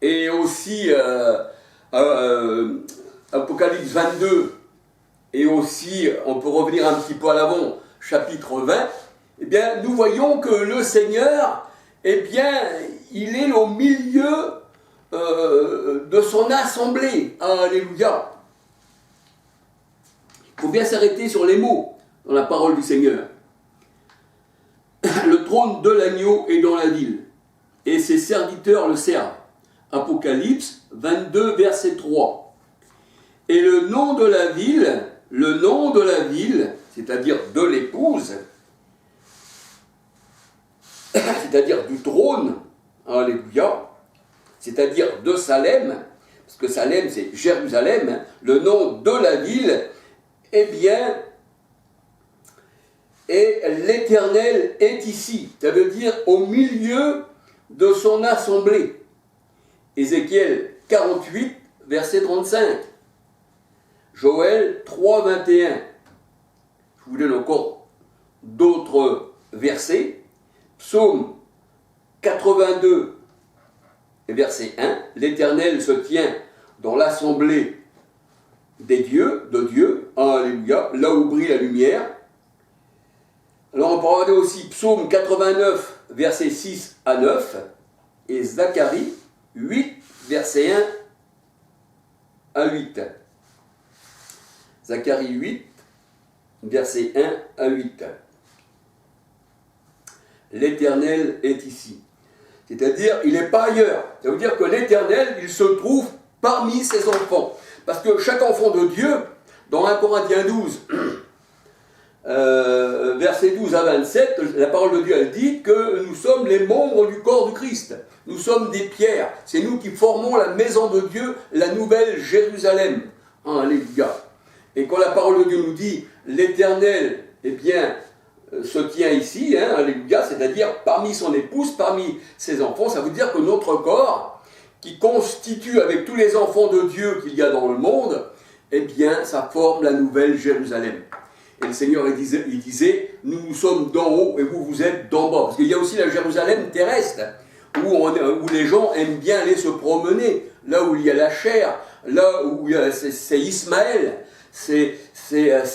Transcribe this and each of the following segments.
et aussi Apocalypse 22, et aussi, on peut revenir un petit peu à l'avant, chapitre 20, eh bien, nous voyons que le Seigneur, eh bien, il est au milieu de son assemblée. Alléluia. Il faut bien s'arrêter sur les mots dans la parole du Seigneur. Le trône de l'agneau est dans la ville, et ses serviteurs le servent. Apocalypse 22, verset 3. Et le nom de la ville, c'est-à-dire de l'épouse, c'est-à-dire du trône, alléluia, c'est-à-dire de Salem, parce que Salem c'est Jérusalem, le nom de la ville, eh bien, et l'Éternel est ici, ça veut dire au milieu de son assemblée. Ézéchiel 48, verset 35. Joël 3, 21. Je vous donne encore d'autres versets. Psaume 82, verset 1. L'Éternel se tient dans l'assemblée des dieux, de Dieu. Alléluia. Là où brille la lumière. Alors on peut regarder aussi Psaume 89, verset 6 à 9. Et Zacharie 8, verset 1 à 8. Zacharie 8, verset 1 à 8. L'Éternel est ici. C'est-à-dire, il n'est pas ailleurs. Ça veut dire que l'Éternel, il se trouve parmi ses enfants. Parce que chaque enfant de Dieu, dans 1 Corinthiens 12, versets 12 à 27, la parole de Dieu, elle dit que nous sommes les membres du corps du Christ. Nous sommes des pierres. C'est nous qui formons la maison de Dieu, la nouvelle Jérusalem. Alléluia. Et quand la parole de Dieu nous dit l'Éternel, eh bien, se tient ici, hein, alléluia, c'est-à-dire parmi son épouse, parmi ses enfants, ça veut dire que notre corps, qui constitue avec tous les enfants de Dieu qu'il y a dans le monde, eh bien, ça forme la nouvelle Jérusalem. Et le Seigneur, il disait, nous sommes d'en haut et vous, vous êtes d'en bas. Parce qu'il y a aussi la Jérusalem terrestre, où les gens aiment bien aller se promener, là où il y a la chair, là où c'est Ismaël, c'est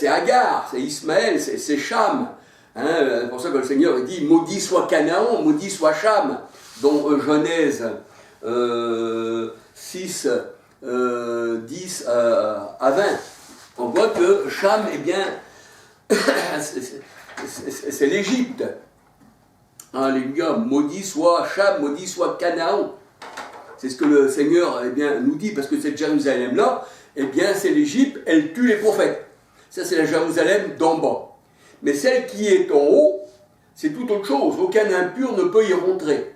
Agar, c'est Ismaël, c'est Cham. Hein, c'est pour ça que le Seigneur dit, maudit soit Canaan, maudit soit Cham, dans Genèse 6, 10 à 20. On voit que Cham, eh bien, c'est l'Égypte. Alléluia, maudit soit Cham, maudit soit Canaan. C'est ce que le Seigneur eh bien, nous dit, parce que cette Jérusalem-là, eh bien, c'est l'Égypte, elle tue les prophètes. Ça, c'est la Jérusalem d'en bas. Mais celle qui est en haut, c'est tout autre chose. Aucun impur ne peut y rentrer.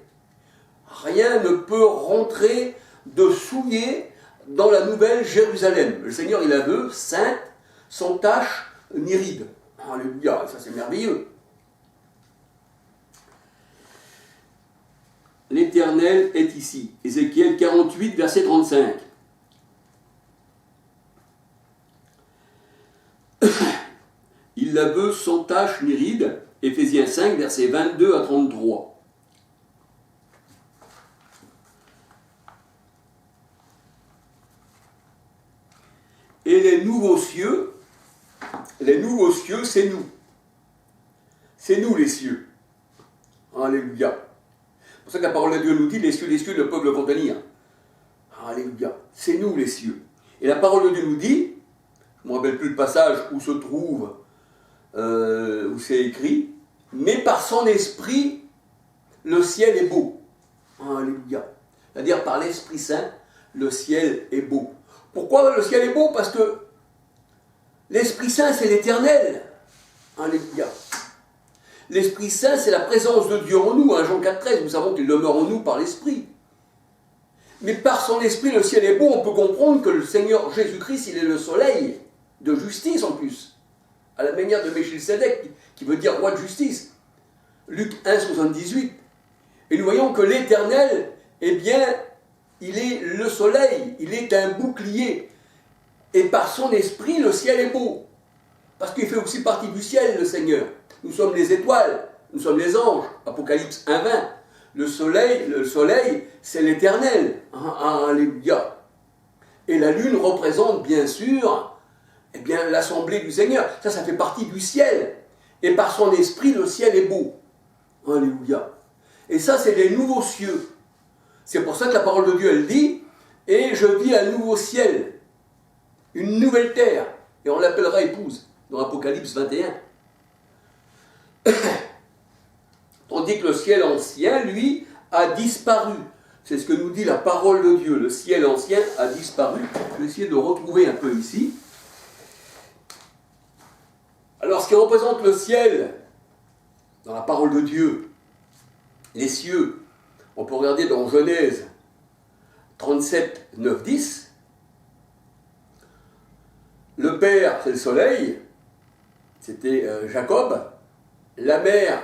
Rien ne peut rentrer de souillé dans la nouvelle Jérusalem. Le Seigneur, il la veut sainte, sans tache ni ride. Alléluia, ça c'est merveilleux. L'Éternel est ici. Ézéchiel 48, verset 35. Il la veut sans tache ni ride. Éphésiens 5, versets 22 à 33. Et les nouveaux cieux, c'est nous. C'est nous les cieux. Alléluia. C'est pour ça que la parole de Dieu nous dit, les cieux ne peuvent le contenir. Alléluia. C'est nous les cieux. Et la parole de Dieu nous dit, je ne me rappelle plus le passage où se trouve, où c'est écrit, mais par son esprit, le ciel est beau. Alléluia. C'est-à-dire par l'Esprit Saint, le ciel est beau. Pourquoi le ciel est beau? Parce que l'Esprit Saint, c'est l'Éternel. Alléluia. L'Esprit Saint, c'est la présence de Dieu en nous. Jean 4,13, nous savons qu'il demeure en nous par l'Esprit. Mais par son Esprit, le ciel est beau. On peut comprendre que le Seigneur Jésus-Christ, il est le soleil de justice en plus. À la manière de Melchisédek, qui veut dire roi de justice. Luc 1, 78. Et nous voyons que l'Éternel, eh bien, il est le soleil, il est un bouclier. Et par son esprit, le ciel est beau. Parce qu'il fait aussi partie du ciel, le Seigneur. Nous sommes les étoiles, nous sommes les anges. Apocalypse 1, 20. le soleil, c'est l'éternel. Alléluia. Et la lune représente bien sûr l'assemblée du Seigneur. Ça fait partie du ciel. Et par son esprit, le ciel est beau. Alléluia. Et ça, c'est les nouveaux cieux. C'est pour ça que la parole de Dieu, elle dit, et je vis un nouveau ciel, une nouvelle terre, et on l'appellera épouse, dans Apocalypse 21. Tandis que le ciel ancien, lui, a disparu. C'est ce que nous dit la parole de Dieu. Le ciel ancien a disparu. Je vais essayer de retrouver un peu ici. Alors, ce qui représente le ciel, dans la parole de Dieu, les cieux, on peut regarder dans Genèse 37, 9, 10. Le père, c'est le soleil, c'était Jacob. La mère,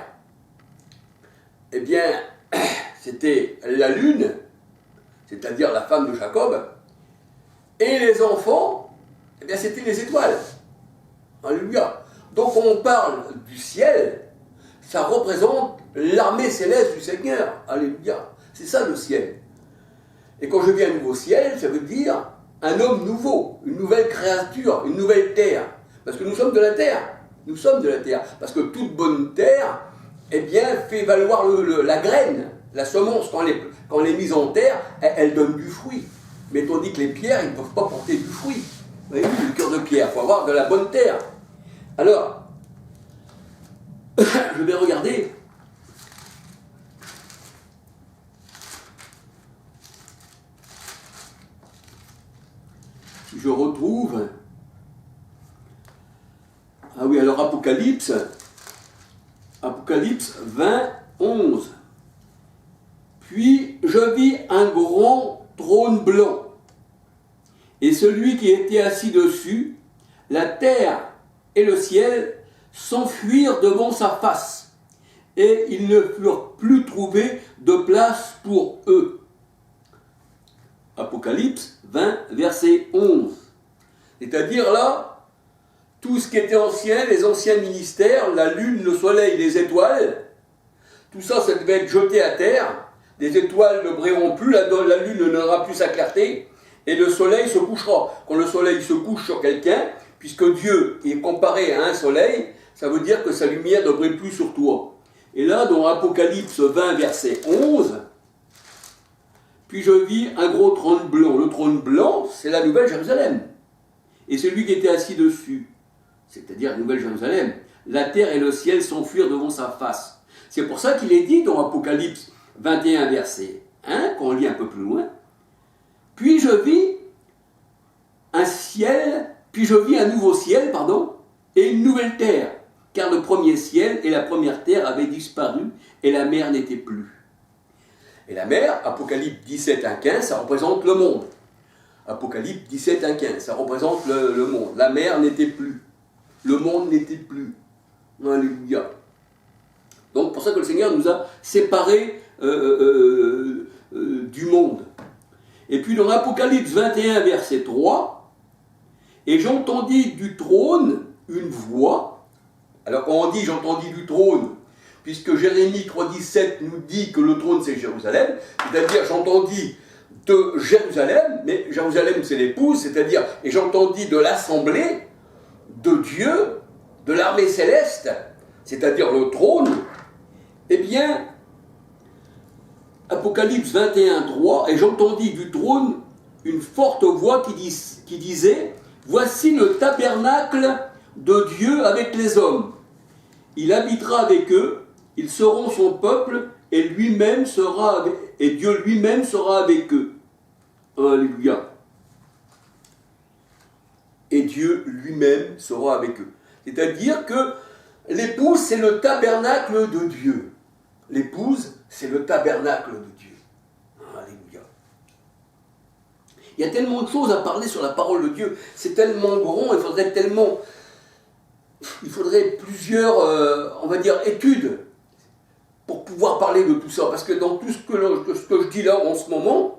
c'était la lune, c'est-à-dire la femme de Jacob. Et les enfants, c'était les étoiles. Alléluia. Donc on parle du ciel, ça représente l'armée céleste du Seigneur. Alléluia. C'est ça le ciel. Et quand je dis un nouveau ciel, ça veut dire un homme nouveau, une nouvelle créature, une nouvelle terre. Parce que nous sommes de la terre. Nous sommes de la terre. Parce que toute bonne terre, fait valoir la graine, la semence. Quand elle est mise en terre, elle donne du fruit. Mais tandis que les pierres, ils ne peuvent pas porter du fruit. Vous voyez, le cœur de pierre, il faut avoir de la bonne terre. Alors, je vais regarder. Si je retrouve. Ah oui, alors Apocalypse 20, 11. Puis je vis un grand trône blanc, et celui qui était assis dessus, la terre et le ciel s'enfuirent devant sa face, et ils ne furent plus trouvés de place pour eux. Apocalypse 20, verset 11. C'est-à-dire là, tout ce qui était ancien, les anciens ministères, la lune, le soleil, les étoiles, tout ça, ça devait être jeté à terre. Les étoiles ne brilleront plus, la lune n'aura plus sa clarté, et le soleil se couchera. Quand le soleil se couche sur quelqu'un, puisque Dieu est comparé à un soleil, ça veut dire que sa lumière ne brille plus sur toi. Et là, dans Apocalypse 20, verset 11, puis je vis un gros trône blanc. Le trône blanc, c'est la Nouvelle Jérusalem. Et celui qui était assis dessus, c'est-à-dire la Nouvelle Jérusalem, la terre et le ciel s'enfuirent devant sa face. C'est pour ça qu'il est dit dans Apocalypse 21, verset 1, qu'on lit un peu plus loin, puis je vis un nouveau ciel, et une nouvelle terre, car le premier ciel et la première terre avaient disparu, et la mer n'était plus. Et la mer, Apocalypse 17, 1, 15, ça représente le monde. Apocalypse 17, 1, 15, ça représente le monde. La mer n'était plus. Le monde n'était plus. Alléluia. Donc, pour ça que le Seigneur nous a séparés du monde. Et puis, dans l'Apocalypse 21, verset 3, et j'entendis du trône une voix. Alors, quand on dit j'entendis du trône, puisque Jérémie 3,17 nous dit que le trône c'est Jérusalem, c'est-à-dire j'entendis de Jérusalem, mais Jérusalem c'est l'épouse, c'est-à-dire, et j'entendis de l'assemblée de Dieu, de l'armée céleste, c'est-à-dire le trône, Apocalypse 21, 3, et j'entendis du trône une forte voix qui disait, voici le tabernacle de Dieu avec les hommes. Il habitera avec eux, ils seront son peuple, et Dieu lui-même sera avec eux. Alléluia. Et Dieu lui-même sera avec eux. C'est-à-dire que l'épouse, c'est le tabernacle de Dieu. L'épouse, c'est le tabernacle de Dieu. Alléluia. Il y a tellement de choses à parler sur la parole de Dieu. C'est tellement grand, il faudrait plusieurs, études pour pouvoir parler de tout ça. Parce que dans tout ce que je dis là en ce moment,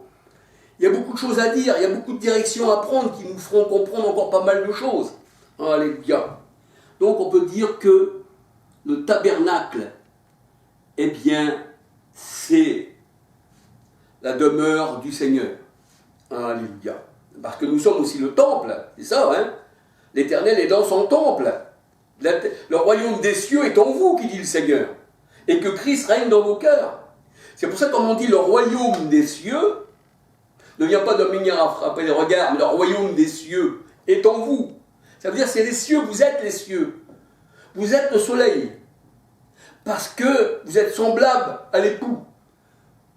il y a beaucoup de choses à dire, il y a beaucoup de directions à prendre qui nous feront comprendre encore pas mal de choses. Alléluia. Donc on peut dire que le tabernacle, c'est la demeure du Seigneur. Alléluia. Parce que nous sommes aussi le temple, c'est ça, hein? L'Éternel est dans son temple. Le royaume des cieux est en vous, qui dit le Seigneur. Et que Christ règne dans vos cœurs. C'est pour ça que quand on dit le royaume des cieux, ne vient pas de manière à frapper les regards, mais le royaume des cieux est en vous. Ça veut dire c'est les cieux, vous êtes les cieux. Vous êtes le soleil. Parce que vous êtes semblable à l'époux.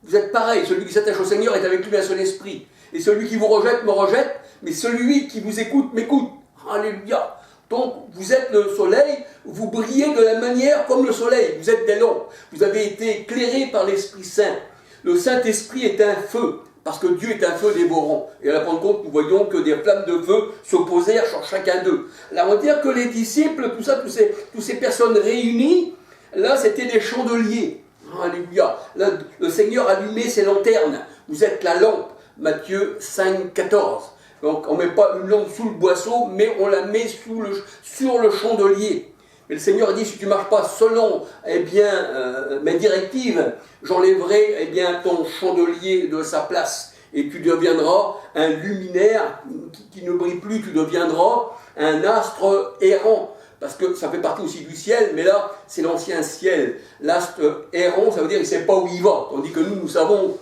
Vous êtes pareil, celui qui s'attache au Seigneur est avec lui un seul esprit. Et celui qui vous rejette me rejette, mais celui qui vous écoute m'écoute. Alléluia. Donc vous êtes le soleil, vous brillez de la manière comme le soleil. Vous êtes des lampes. Vous avez été éclairés par l'Esprit Saint. Le Saint-Esprit est un feu, parce que Dieu est un feu dévorant. Et à la Pentecôte, nous voyons que des flammes de feu s'opposèrent sur chacun d'eux. Là, on va dire que les disciples, tout ça, toutes ces personnes réunies, là, c'était des chandeliers. Alléluia. Là, le Seigneur allumait ses lanternes. Vous êtes la lampe. Matthieu 5, 14. Donc, on ne met pas une lampe sous le boisseau, mais on la met sur le chandelier. Mais le Seigneur dit, si tu ne marches pas selon mes directives, j'enlèverai ton chandelier de sa place. Et tu deviendras un luminaire qui ne brille plus, tu deviendras un astre errant. Parce que ça fait partie aussi du ciel, mais là, c'est l'ancien ciel. L'astre errant, ça veut dire qu'il ne sait pas où il va. Tandis que nous savons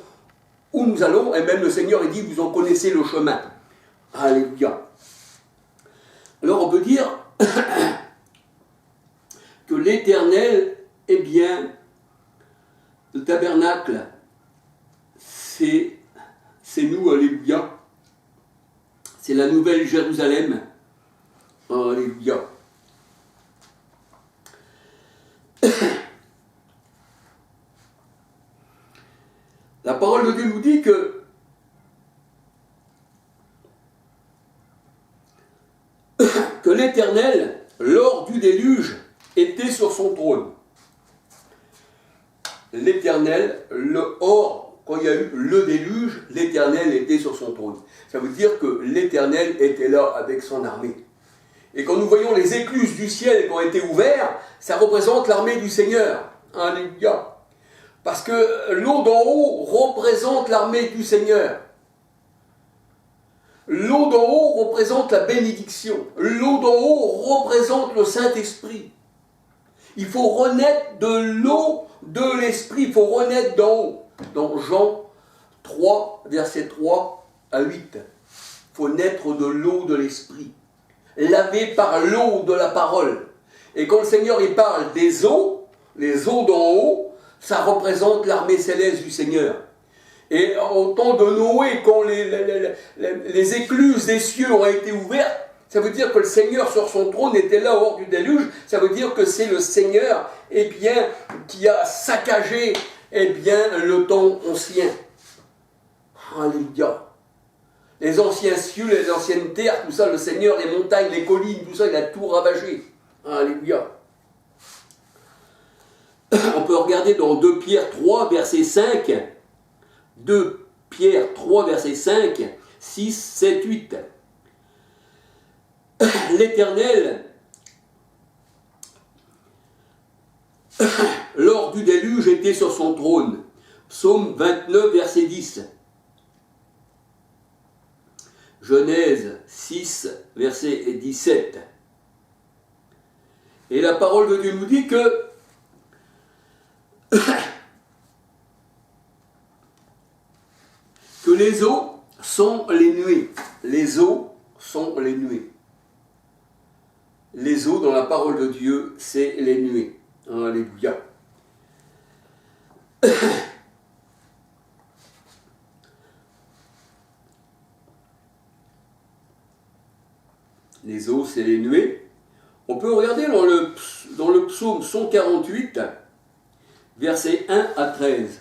où nous allons, et même le Seigneur, il dit, vous en connaissez le chemin. Alléluia. Alors on peut dire que l'Éternel, le tabernacle, c'est nous, alléluia. C'est la nouvelle Jérusalem. Alléluia. La parole de Dieu nous dit que l'Éternel, lors du déluge, était sur son trône. L'Éternel, quand il y a eu le déluge, l'Éternel était sur son trône. Ça veut dire que l'Éternel était là avec son armée. Et quand nous voyons les écluses du ciel qui ont été ouvertes, ça représente l'armée du Seigneur. Alléluia. Parce que l'eau d'en haut représente l'armée du Seigneur. L'eau d'en haut représente la bénédiction. L'eau d'en haut représente le Saint-Esprit. Il faut renaître de l'eau de l'Esprit. Il faut renaître d'en haut. Dans Jean 3, verset 3 à 8. Il faut naître de l'eau de l'Esprit. Lavé par l'eau de la parole. Et quand le Seigneur il parle des eaux, les eaux d'en haut, ça représente l'armée céleste du Seigneur. Et au temps de Noé, quand les écluses des cieux ont été ouvertes, ça veut dire que le Seigneur sur son trône était là hors du déluge. Ça veut dire que c'est le Seigneur qui a saccagé le temps ancien. Alléluia. Les anciens cieux, les anciennes terres, tout ça, le Seigneur, les montagnes, les collines, tout ça, il a tout ravagé. Alléluia. On peut regarder dans 2 Pierre 3, verset 5. 2 Pierre 3, verset 5, 6, 7, 8. L'Éternel, lors du déluge, était sur son trône. Psaume 29, verset 10. Genèse 6, verset 17. Et la parole de Dieu nous dit que les eaux sont les nuées. Les eaux sont les nuées. Les eaux dans la parole de Dieu, c'est les nuées. Alléluia. Les eaux, c'est les nuées. On peut regarder dans le psaume 148, versets 1 à 13.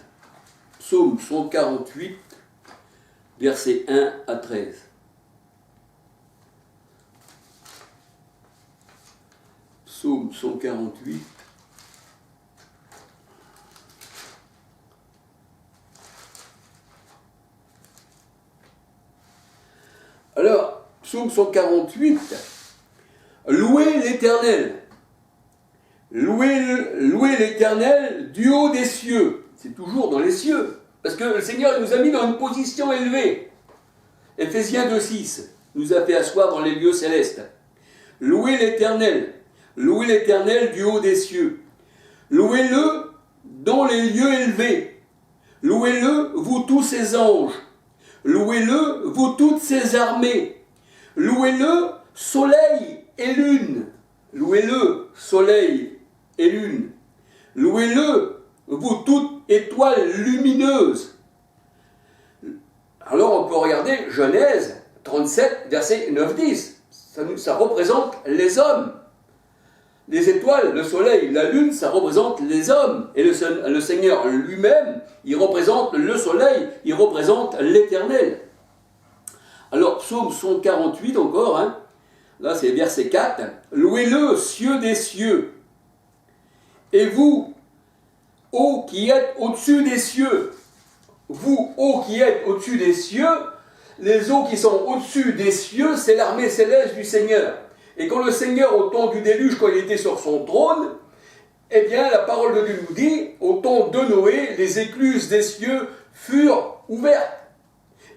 Psaume 148, versets 1 à 13. Psaume 148. Alors, psaume 148, louez l'Éternel. Louez l'Éternel du haut des cieux. C'est toujours dans les cieux. Parce que le Seigneur il nous a mis dans une position élevée. Éphésiens 2,6 nous a fait asseoir dans les lieux célestes. Louez l'Éternel du haut des cieux. Louez-le dans les lieux élevés. Louez-le, vous tous ses anges. Louez-le, vous toutes ses armées. Louez-le, soleil et lune. Louez-le, soleil et lune. Louez-le, vous toutes étoiles lumineuses. Alors on peut regarder Genèse 37, verset 9-10. Ça représente les hommes. Les étoiles, le soleil, la lune, ça représente les hommes. Et le Seigneur lui-même, il représente le soleil, il représente l'Éternel. Alors, psaume 148 encore, hein, là c'est verset 4. Louez-le, cieux des cieux. Et vous, ô qui êtes au-dessus des cieux, vous, ô qui êtes au-dessus des cieux, les eaux qui sont au-dessus des cieux, c'est l'armée céleste du Seigneur. Et quand le Seigneur, au temps du déluge, quand il était sur son trône, eh bien, la parole de Dieu nous dit, au temps de Noé, les écluses des cieux furent ouvertes.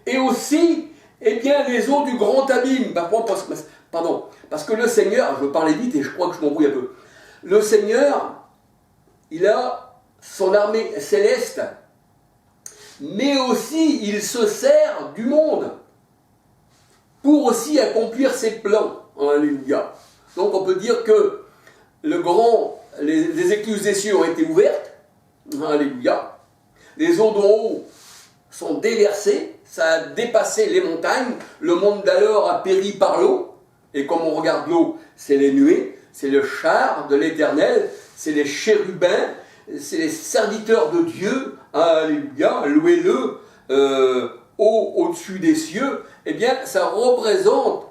Et aussi, eh bien, les eaux du grand abîme. Pardon, parce que le Seigneur, je veux parler vite et je crois que je m'embrouille un peu. Le Seigneur, il a son armée céleste, mais aussi il se sert du monde pour aussi accomplir ses plans. Alléluia. Donc on peut dire que les écluses des cieux ont été ouvertes. Alléluia. Les eaux d'en haut sont déversées. Ça a dépassé les montagnes. Le monde d'alors a péri par l'eau. Et comme on regarde l'eau, c'est les nuées, c'est le char de l'Éternel, c'est les chérubins, c'est les serviteurs de Dieu. Alléluia. Louez-le au-dessus des cieux. Eh bien, ça représente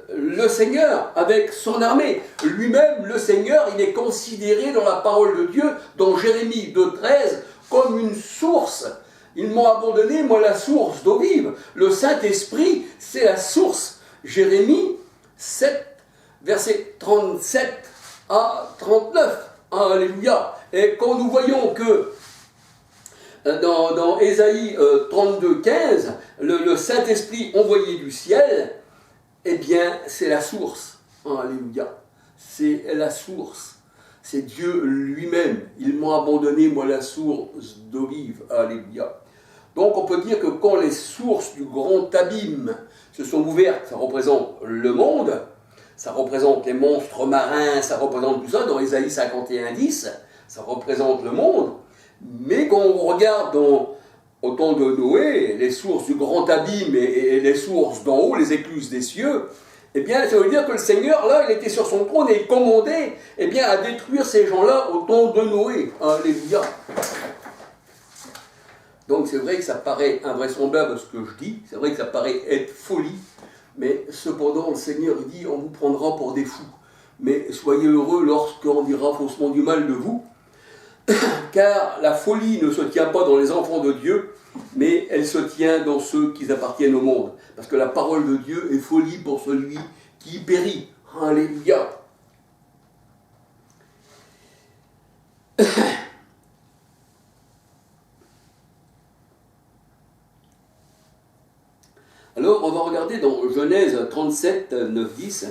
le Seigneur avec son armée. Lui-même, le Seigneur, il est considéré dans la parole de Dieu, dans Jérémie 2,13, comme une source. Ils m'ont abandonné, moi, la source d'eau vive. Le Saint-Esprit, c'est la source. Jérémie 7, versets 37 à 39. Alléluia. Et quand nous voyons que dans Ésaïe 32, 15, le Saint-Esprit envoyé du ciel, eh bien, c'est la source. Alléluia. C'est la source. C'est Dieu lui-même. Ils m'ont abandonné, moi, la source d'eau vive. Alléluia. Donc, on peut dire que quand les sources du grand abîme se sont ouvertes, ça représente le monde, ça représente les monstres marins, ça représente tout ça, dans Ésaïe 51, 10, ça représente le monde. Mais quand on regarde au temps de Noé, les sources du grand abîme et les sources d'en haut, les écluses des cieux, eh bien, ça veut dire que le Seigneur, là, il était sur son trône et il commandait, eh bien, à détruire ces gens-là au temps de Noé. Alléluia. Donc, c'est vrai que ça paraît invraisemblable ce que je dis, c'est vrai que ça paraît être folie, mais cependant, le Seigneur, il dit, on vous prendra pour des fous. Mais soyez heureux lorsqu'on dira faussement du mal de vous, car la folie ne se tient pas dans les enfants de Dieu, mais elle se tient dans ceux qui appartiennent au monde. Parce que la parole de Dieu est folie pour celui qui périt. Alléluia. Alors, on va regarder dans Genèse 37, 9, 10.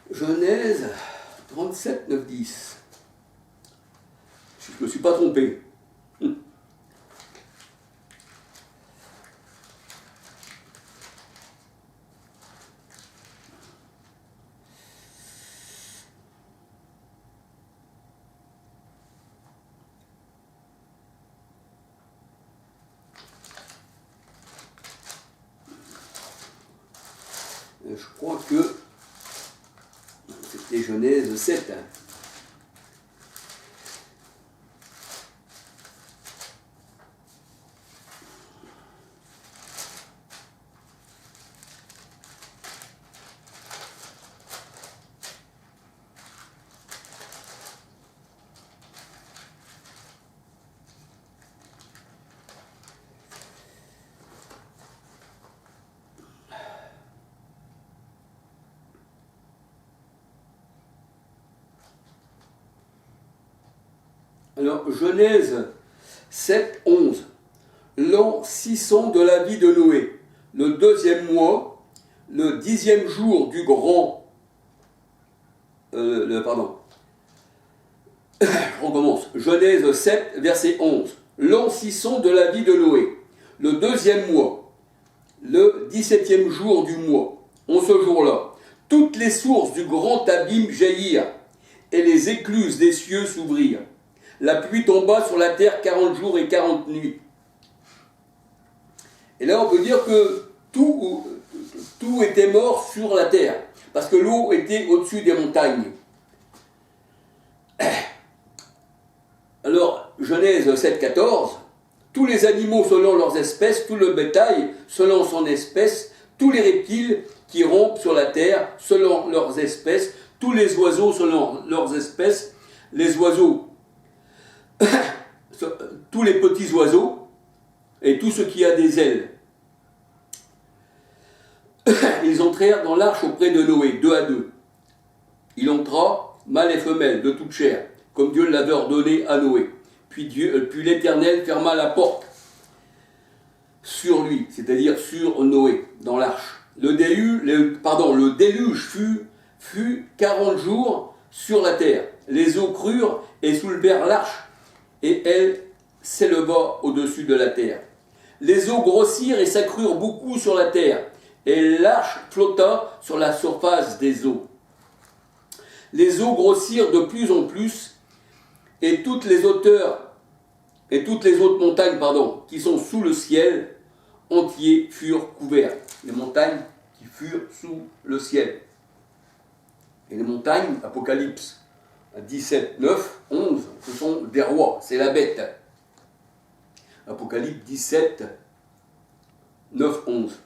Genèse 37, 9, 10. Je ne me suis pas trompé. Je crois que c'était Genèse 7. Alors, Genèse 7, 11. L'an 600 de la vie de Noé, le 2e mois, le 10e jour du grand... pardon. Je recommence. Genèse 7, verset 11. L'an 600 de la vie de Noé, le 2e mois, le 17e jour du mois. En ce jour-là, toutes les sources du grand abîme jaillirent, et les écluses des cieux s'ouvrirent. La pluie tomba sur la terre 40 jours et 40 nuits. Et là, on peut dire que tout était mort sur la terre, parce que l'eau était au-dessus des montagnes. Alors, Genèse 7, 14, tous les animaux selon leurs espèces, tout le bétail selon son espèce, tous les reptiles qui rampent sur la terre selon leurs espèces, tous les oiseaux selon leurs espèces, les oiseaux, tous les petits oiseaux, et tout ce qui a des ailes. Ils entrèrent dans l'arche auprès de Noé, 2 à 2. Il entra, mâle et femelle, de toute chair, comme Dieu l'avait ordonné à Noé. Puis l'Éternel ferma la porte sur lui, c'est-à-dire sur Noé, dans l'arche. Le déluge fut 40 jours sur la terre. Les eaux crurent et soulevèrent l'arche, et elle s'éleva au-dessus de la terre. Les eaux grossirent et s'accrurent beaucoup sur la terre, et l'arche flotta sur la surface des eaux. Les eaux grossirent de plus en plus, et toutes les hauteurs et toutes les hautes montagnes, qui sont sous le ciel entier furent couvertes. Les montagnes qui furent sous le ciel. Et les montagnes, Apocalypse 17, 9, 11, ce sont des rois, c'est la bête. Apocalypse 17, 9, 11.